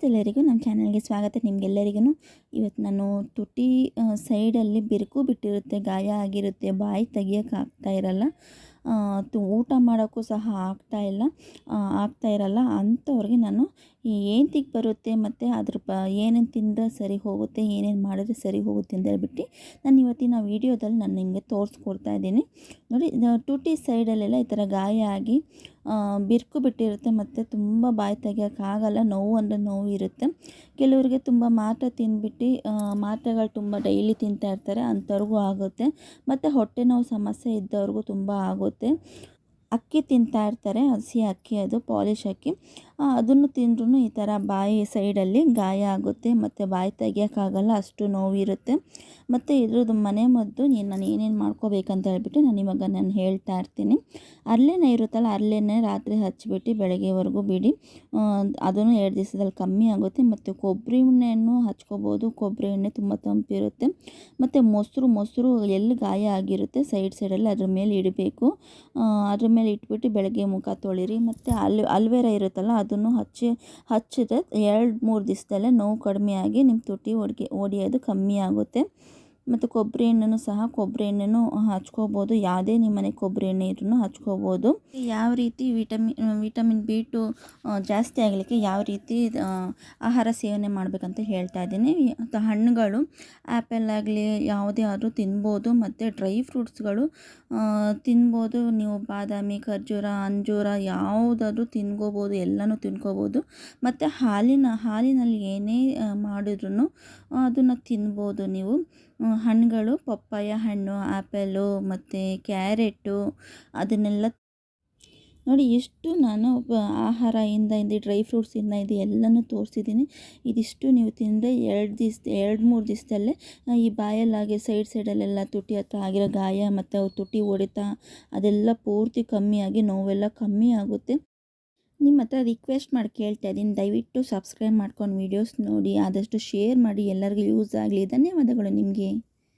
ನಮಸ್ತೆ ಎಲ್ಲರಿಗೂ ನಮ್ಮ ಚಾನಲ್ಗೆ ಸ್ವಾಗತ. ನಿಮಗೆಲ್ಲರಿಗೂ ಇವತ್ತು ನಾನು ತುಟಿ ಸೈಡಲ್ಲಿ ಬಿರುಕು ಬಿಟ್ಟಿರುತ್ತೆ, ಗಾಯ ಆಗಿರುತ್ತೆ, ಬಾಯಿ ತೆಗಿಯೋಕ್ಕಾಗ್ತಾ ಇರಲ್ಲ, ಊಟ ಮಾಡೋಕ್ಕೂ ಸಹ ಆಗ್ತಾ ಇರಲ್ಲ ಅಂಥವ್ರಿಗೆ ನಾನು ಏಂತಿಗೆ ಬರುತ್ತೆ ಮತ್ತು ಅದ್ರ ಏನೇನು ತಿಂದರೆ ಸರಿ ಹೋಗುತ್ತೆ, ಏನೇನು ಮಾಡಿದ್ರೆ ಸರಿ ಹೋಗುತ್ತೆ ಅಂತ ಹೇಳ್ಬಿಟ್ಟು ನಾನು ಇವತ್ತಿನ ವೀಡಿಯೋದಲ್ಲಿ ನಾನು ನಿಮಗೆ ತೋರಿಸ್ಕೊಡ್ತಾ ಇದ್ದೀನಿ. ನೋಡಿ, ತುಟಿ ಸೈಡಲ್ಲೆಲ್ಲ ಈ ಥರ ಗಾಯ ಆಗಿ ಬಿರುಕು ಬಿಟ್ಟಿರುತ್ತೆ ಮತ್ತು ತುಂಬ ಬಾಯಿ ತೆಗಿಯೋಕ್ಕಾಗಲ್ಲ, ನೋವು ಅಂದರೆ ನೋವು ಇರುತ್ತೆ. ಕೆಲವರಿಗೆ ತುಂಬ ಮಾತ್ರೆ ತಿಂದ್ಬಿಟ್ಟು ಮಾತ್ರೆಗಳು ತುಂಬ ಡೈಲಿ ತಿಂತಾ ಇರ್ತಾರೆ, ಅಂಥವ್ರಿಗೂ ಆಗುತ್ತೆ. ಮತ್ತು ಹೊಟ್ಟೆ ನೋವು ಸಮಸ್ಯೆ ಇದ್ದವ್ರಿಗೂ ತುಂಬ ಆಗುತ್ತೆ. ಅಕ್ಕಿ ತಿಂತಾ ಇರ್ತಾರೆ, ಹಸಿ ಅಕ್ಕಿ, ಅದು ಪಾಲಿಶ್ ಅಕ್ಕಿ, ಅದನ್ನು ತಿಂದ್ರೂ ಈ ಥರ ಬಾಯಿ ಸೈಡಲ್ಲಿ ಗಾಯ ಆಗುತ್ತೆ ಮತ್ತು ಬಾಯಿ ತೆಗಿಯೋಕ್ಕಾಗಲ್ಲ, ಅಷ್ಟು ನೋವಿರುತ್ತೆ. ಮತ್ತು ಇದ್ರದ್ದು ಮನೆ ಮದ್ದು ನಾನು ಏನೇನು ಮಾಡ್ಕೋಬೇಕಂತ ಹೇಳ್ಬಿಟ್ಟು ನಾನು ಹೇಳ್ತಾ ಇರ್ತೀನಿ. ಹರಳೆಣ್ಣೆ ಇರುತ್ತಲ್ಲ, ಹರಳೆಣ್ಣೆ ರಾತ್ರಿ ಹಚ್ಬಿಟ್ಟು ಬೆಳಗ್ಗೆವರೆಗೂ ಬಿಡಿ, ಅದನ್ನು 2 ದಿವಸದಲ್ಲಿ ಕಮ್ಮಿ ಆಗುತ್ತೆ. ಮತ್ತು ಕೊಬ್ಬರಿ ಎಣ್ಣೆಯನ್ನು ಹಚ್ಕೋಬೋದು, ಕೊಬ್ಬರಿ ಎಣ್ಣೆ ತುಂಬ ತಂಪಿರುತ್ತೆ. ಮತ್ತು ಮೊಸರು ಎಲ್ಲಿ ಗಾಯ ಆಗಿರುತ್ತೆ ಸೈಡಲ್ಲಿ ಅದ್ರ ಮೇಲೆ ಇಡಬೇಕು, ಅದ್ರ ಮೇಲೆ ಇಟ್ಬಿಟ್ಟು ಬೆಳಗ್ಗೆ ಮುಖ ತೊಳಿರಿ. ಮತ್ತು ಅಲ್ವೇರಾ ಇರುತ್ತಲ್ಲ, ಅದನ್ನು ಹಚ್ಚಿದ್ರೆ 2-3 ದಿವಸದಲ್ಲೇ ನೋವು ಕಡಿಮೆಯಾಗಿ ನಿಮ್ಮ ತುಟಿ ಒಡೆಯೋದು ಕಮ್ಮಿ ಆಗುತ್ತೆ. ಮತ್ತು ಕೊಬ್ಬರಿ ಎಣ್ಣೆನೂ ಹಚ್ಕೋಬೋದು, ಯಾವುದೇ ನಿಮ್ಮ ಮನೆ ಕೊಬ್ಬರಿ ಎಣ್ಣೆ ಇದ್ರೂ ಹಚ್ಕೋಬೋದು. ಯಾವ ರೀತಿ ವಿಟಮಿನ್ B2 ಜಾಸ್ತಿ ಆಗಲಿಕ್ಕೆ ಯಾವ ರೀತಿ ಆಹಾರ ಸೇವನೆ ಮಾಡಬೇಕಂತ ಹೇಳ್ತಾ ಇದ್ದೀನಿ. ಹಣ್ಣುಗಳು, ಆ್ಯಪಲ್ ಆಗಲಿ ಯಾವುದೇ ಆದರೂ ತಿನ್ಬೋದು. ಮತ್ತು ಡ್ರೈ ಫ್ರೂಟ್ಸ್ಗಳು ತಿನ್ಬೋದು. ನೀವು ಬಾದಾಮಿ, ಖರ್ಜೂರ, ಅಂಜೂರ ಯಾವುದಾದ್ರೂ ತಿನ್ಕೋಬೋದು, ಎಲ್ಲನೂ ತಿನ್ಕೋಬೋದು. ಮತ್ತು ಹಾಲಿನಲ್ಲಿ ಏನೇ ಮಾಡಿದ್ರೂ ಅದನ್ನು ತಿನ್ಬೋದು ನೀವು. ಹಣ್ಣುಗಳು, ಪಪ್ಪಾಯ ಹಣ್ಣು, ಆ್ಯಪಲು ಮತ್ತು ಕ್ಯಾರೆಟು, ಅದನ್ನೆಲ್ಲ ನೋಡಿ. ಇಷ್ಟು ನಾನು ಆಹಾರದಿಂದ ಡ್ರೈ ಫ್ರೂಟ್ಸಿಂದ ಎಲ್ಲನೂ ತೋರಿಸಿದ್ದೀನಿ. ಇದಿಷ್ಟು ನೀವು ತಿಂದರೆ 2-3 ದಿವಸದಲ್ಲೇ ಈ ಬಾಯಲ್ಲಾಗಿ ಸೈಡಲ್ಲೆಲ್ಲ ತುಟಿ ಹತ್ರ ಆಗಿರೋ ಗಾಯ ಮತ್ತು ತುಟಿ ಹೊಡೆತ ಅದೆಲ್ಲ ಪೂರ್ತಿ ಕಮ್ಮಿಯಾಗಿ ನೋವೆಲ್ಲ ಕಮ್ಮಿ ಆಗುತ್ತೆ. ನಿಮ್ಮ ಹತ್ರ ರಿಕ್ವೆಸ್ಟ್ ಮಾಡಿ ಕೇಳ್ತಾ ಇದ್ದೀನಿ, ದಯವಿಟ್ಟು ಸಬ್ಸ್ಕ್ರೈಬ್ ಮಾಡ್ಕೊಂಡು ವೀಡಿಯೋಸ್ ನೋಡಿ, ಆದಷ್ಟು ಶೇರ್ ಮಾಡಿ, ಎಲ್ಲರಿಗೂ ಯೂಸ್ ಆಗಲಿ. ಧನ್ಯವಾದಗಳು ನಿಮಗೆ.